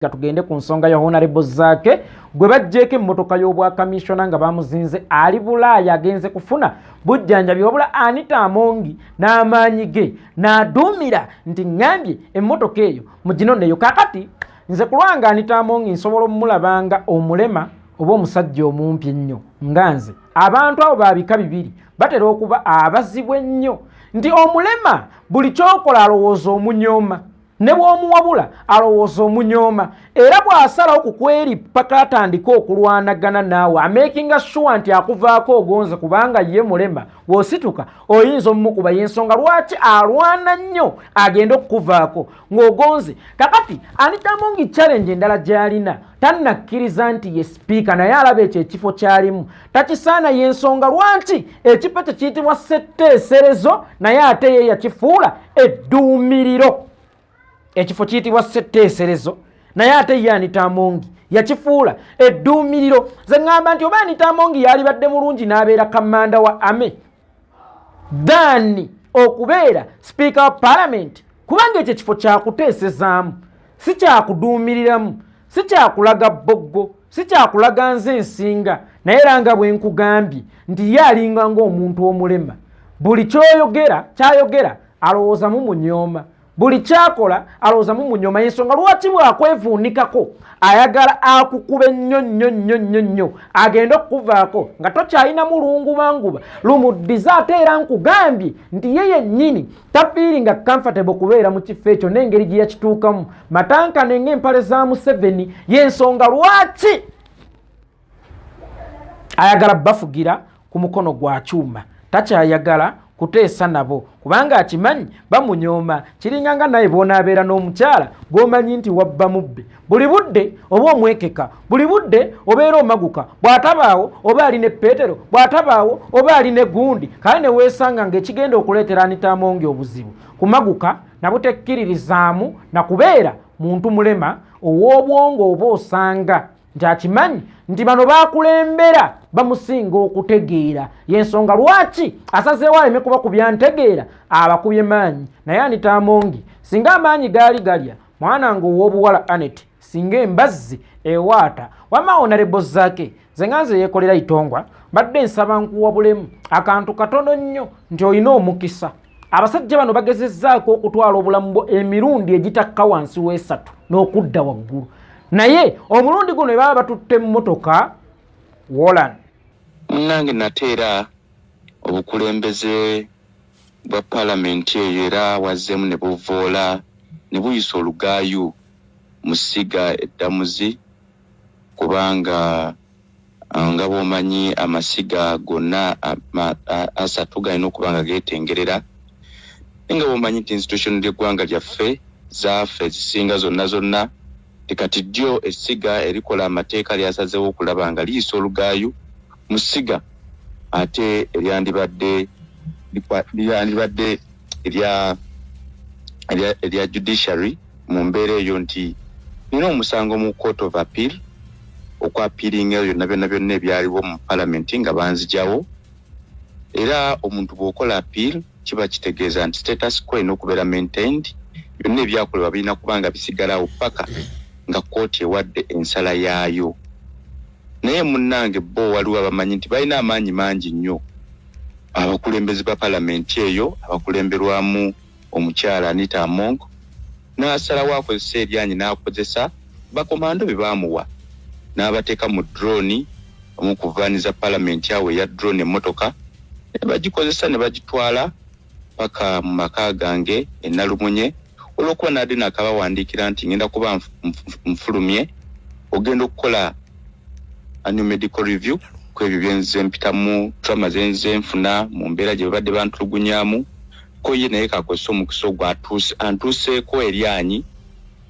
tugende ku nsonga ya honorable zake gwe bajjeko emmotoka y'obwa commissioner nga bamuzinze ali Bulaaya agenze kufuna bujjanjabi wabula Anita Amongi n'amaanyi ge n'aduumira nti ngambye emmotoka eyo muginoneyo. Kakati nze kulwanga Anita Amongi nsobola omulabanga omulema oba omusajja omumpi ennyo nga nze abantu abo babika bibiri batera okuba abazibu ennyo nti omulema buli kyokola alowooza omunyooma ne bw'omuwabula alowooza omunyooma era bw'asalawo kukweripa katandika okulwanagana naawe amakinga sure nti akuvaako ogonze kubanga ye mulema bw'osituka oyinza omukuba y'ensonga lwaki alwana nnyo agenda okukuvaako ng'ogonze. Kakati Anita Amongi challenge endala gy'alina tannakkiriza nti ye sipiika naye alaba ekyo ekifo kyalimu takisaana y'ensonga lwaki ekifo kye kiyitibwa ssetteeserezo naye ate ye yakifuula edduumiriro. Ekifo kiyitibwa ssetteeserezo naye ate ye Anita Amongi yakifuula edduumiriro. Ze ngamba nti oba Anita Amongi yalibadde mulungi n'abeera kammanda wa ame dani okubeera speaker wa parliament kubanga ekyo ekifo kyakuteesezaamu si kyakuduumiriramu si kyakulaga boggo si kyakulaga nze ensinga naye era nga bwe nkugambye nti ye alinga ng'omuntu omulema buli kyayogera alowooza mu munyooma buli kyakola alowooza mu munyooma y'ensonga lwaki bwakwevuunikako ayagala akukube nnyo agenda okukuvaako nga tokyalina mulungubanguba lumuddiza ate era nkugambye nti ye yennyini tafiiringa comfortable kubeera mu kifo ekyo n'engeri gye yakituukamu matankane ng'empale za Museveni y'ensonga lwaki ayagala bafugira ku mukono gwa kyuma takyayagala kuteesa nabo kubanga akimanyi bamunyooma kiringanga naye bw'onaabeera n'omukyala gw'omanyi nti wabba mubbe buli budde oba omwekeka buli budde obeera omaguka bw'atabaawo oba ali ne Peetero bw'atabaawo oba ali ne gundi kale ne weesanga ng'ekigenda okuleetera Anita Amongi obuzibu kumaguka nabutekkiririzaamu na kubeera muntu mulema ow'obwongo oba osanga nti akimanyi nti bano bakulembera bamusinga okutegeera y'ensonga lwaki asazeewo aleme kuba ku byantegeera abakubye maanyi naye Anita Amongi singa amaanyi gaali galya mwana nga ow'obuwala Anita singa embazzi ewaata wama honorable zake ze nganze Yekolera Itongwa badde nsaba nkuwabulemu akantu katono nnyo nti olina omukisa abasajja bano bagezezzaako okutwala obulamu bwo emirundi egitakka wansi w'esatu n'okudda waggulu naye omulundi guno baba batutte mmotoka Wolan nange nateera obukulembeze bwa parliament eyo era wazzemu ne buvoola ne buyisa olugaayu musiga eddamuzi kubanga nga bw'omanyi amasiga gonna asatu galina okubanga geetengerera nga bw'omanyi nti institution ly'eggwanga lyaffe zaffe ezisinga zonna kati ddyo essiga erikola amateeka lyasazeewo okulaba nga liyisa olugaayu musiga ate eryandibadde erya judiciary mu mbeera eyo nti nina omusango mu court of appeal okwapiiringa eyo byonna ebyaliwo mu parliament nga banzijawo era omuntu bw'okola appeal kiba kitegeeza nti status quo erina okubeera maintained byonna ebyakolebwa birina kubanga bisigalawo paka nga kooti ewadde ensala yaayo. Naye munnange bo waliwo abamanyi nti balina amaanyi mangi nnyo abakulembeze ba palamenti eyo abakulemberwamu omukyala Anita Amongi n'asalawo akozesa eryanyi n'akozesa bakomando be baamuwa n'abateeka mu drone omukuvaaniza palamenti awo ya drone emmotoka ne bagikozesa ne bagitwala paka mu maka gange enalumunye olwokuba nadde nakabawandiikira nti ngenda kuba nfulumye ogenda okukola annual medical review kwebyo byenze mpitamu trauma zenze nfuna mu mbeera gye babadde bantulugunyaamu ko ye naye kakozesa omukisa ogwo antuuseeko eryanyi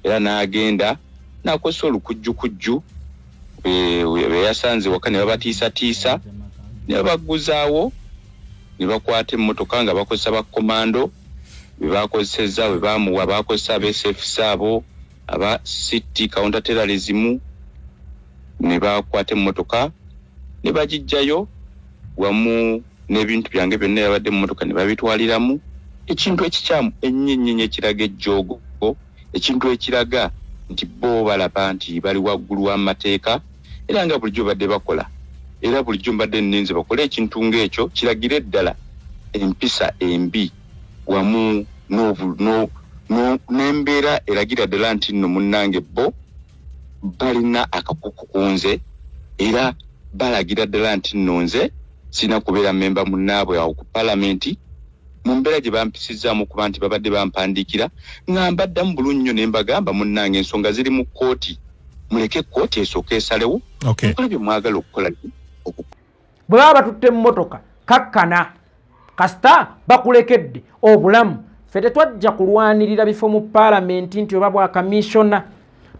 era n'agenda n'akozesa olukujjukujju be yasanze waka ne babatiisatiisa ne babaguzaawo ne bakwata emmotoka nga bakozesa bakomando bebakozeseza bwe baamuwa bakozesa abeSFC abo aba city counter terrorism ne bakwata emmotoka ne bagijjayo wamu n'ebintu byange byonna yabadde emmotoka ne babitwaliramu ekintu ekikyamu ennyo ekiraga ejjoogo ekintu ekiraga nti bo balaba nti bali waggulu w'amateeka era nga bulijjo badde bakola era bulijjo mbadde nnenze bakole ekintu ng'ekyo kiragire ddala empisa embi wamu n'embeera eragira ddala nti nno munnange bo balina akakuku kunze era balagira ddala nti nno nze sina kubeera memba munnaabwe awo ku palamenti mu mbeera gye bampisizaamu kuba nti babadde bampandiikira nga mbaddamu bulungi nnyo ne mbagamba munnange ensonga ziri mu kkooti muleke kkooti esooka esalewo mukola bye mwagala okukola bwe baba batutte mu mmotoka kakkana kasita bakulekedde obulamu ffe tetwajja kulwanirira bifo mu palamenti nti oba bwa kamishona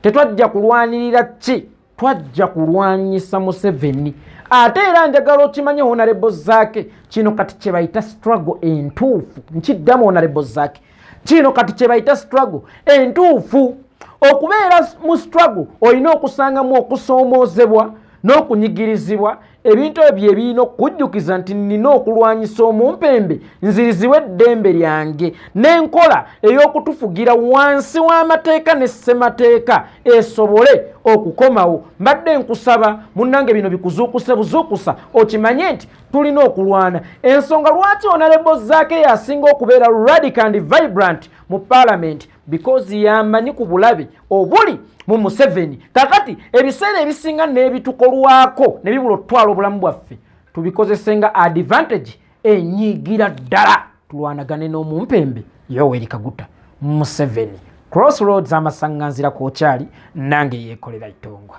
tetwajja kulwanirira ki twajja kulwanyisa Museveni ate era njagala okimanye honorable Zaake kino kati kye bayita struggle entuufu nkiddamu honorable Zaake kino kati kye bayita struggle entuufu okubeera mu struggle olina okusangamu okusoomoozebwa n'okunyigirizibwa ebintu ebyo ebirina okujjukiza nti nina okulwanyisa omumpembe nzirizibwe eddembe lyange n'enkola ey'okutufugira wansi w'amateeka ne ssemateeka esobole okukomawo. Mbadde nkusaba munnange bino bikuzuukuse buzuukusa okimanye nti tulina okulwana. Ensonga lwaki honorable Zaake yasinga okubeera radical and vibrant mu parliament because yamanyi ku bulabe obuli mu Museveni. Kakati ebiseera ebisinga n'ebitukolwako ne bibula otwala obulamu bwaffe tubikozesenga advantage enyigira ddala tulwanagane n'omumpembe Yoweri Kaguta Museveni. Crossroads amasanganzira kwokyali nange Yekolera Itongwa.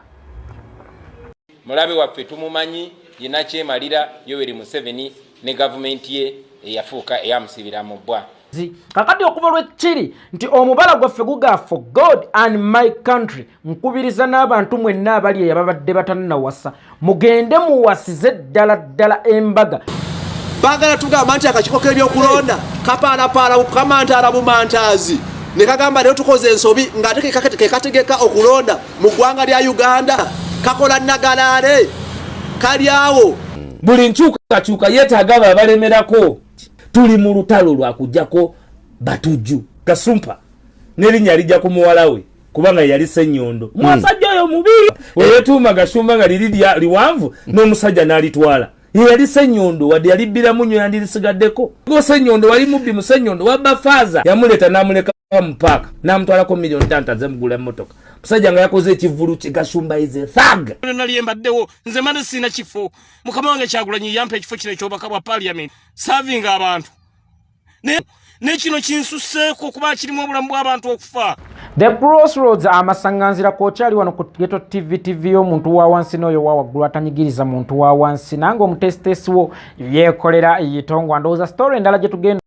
Mulabe waffe tumumanyi yina kyemalira Yoweri Museveni ne gavumenti ye eyafuuka eyamusibira mu bbwa. Kakati okuva lwekiri nti omubala gwaffe guga for God and my country nkubiriza n'abantu mwenna abali eyababadde batannawasa mugende muwasize ddala embaga. Bagala tugamba nti akakiiko k'ebyokulonda kapaalapaala bukamantaala bumantaazi ne kagamba lero tukoze ensobi ng'ate kekategeka okulonda mu ggwanga lya Uganda kakola nnagalaale kali awo buli nkyukakyuka yeetaaga abo abalemerako. Tuli mu lutalo lwa kujjako Batujju Kasumpa n'erinnya lijja ku muwala we kubanga yali Ssenyondo mwasajja oyo mubiri weyetuuma Gashumba nga liri liwanvu n'omusajja n'alitwala yali Ssenyondo wadde yalibbiramu nnyo yandirisigaddeko go Ssenyondo wali mubbi mu Ssenyondo wabba faaza yamuleeta n'amuleka mu paaka n'amutwalako miliyoni ttano azemugula emmotoka musajja nga yakoze ekivulu kye Gashumba ize thug nali embaddewo nze mane sina kifo mukama wange Kyagulanyi yampa ekifo kino ekyobaka bwa parliament serving abantu ne kino kinsusseeko kuba kirimu obulamu bw'abantu okufa. The Crossroads amasanganzira kwokyali wano ku Geto TV y'omuntu wa wansi n'oyo wa waggulu atanyigiriza muntu wa wansi nange omutesitesi wo Yekolera Itongwa ndowooza story endala gye tugenda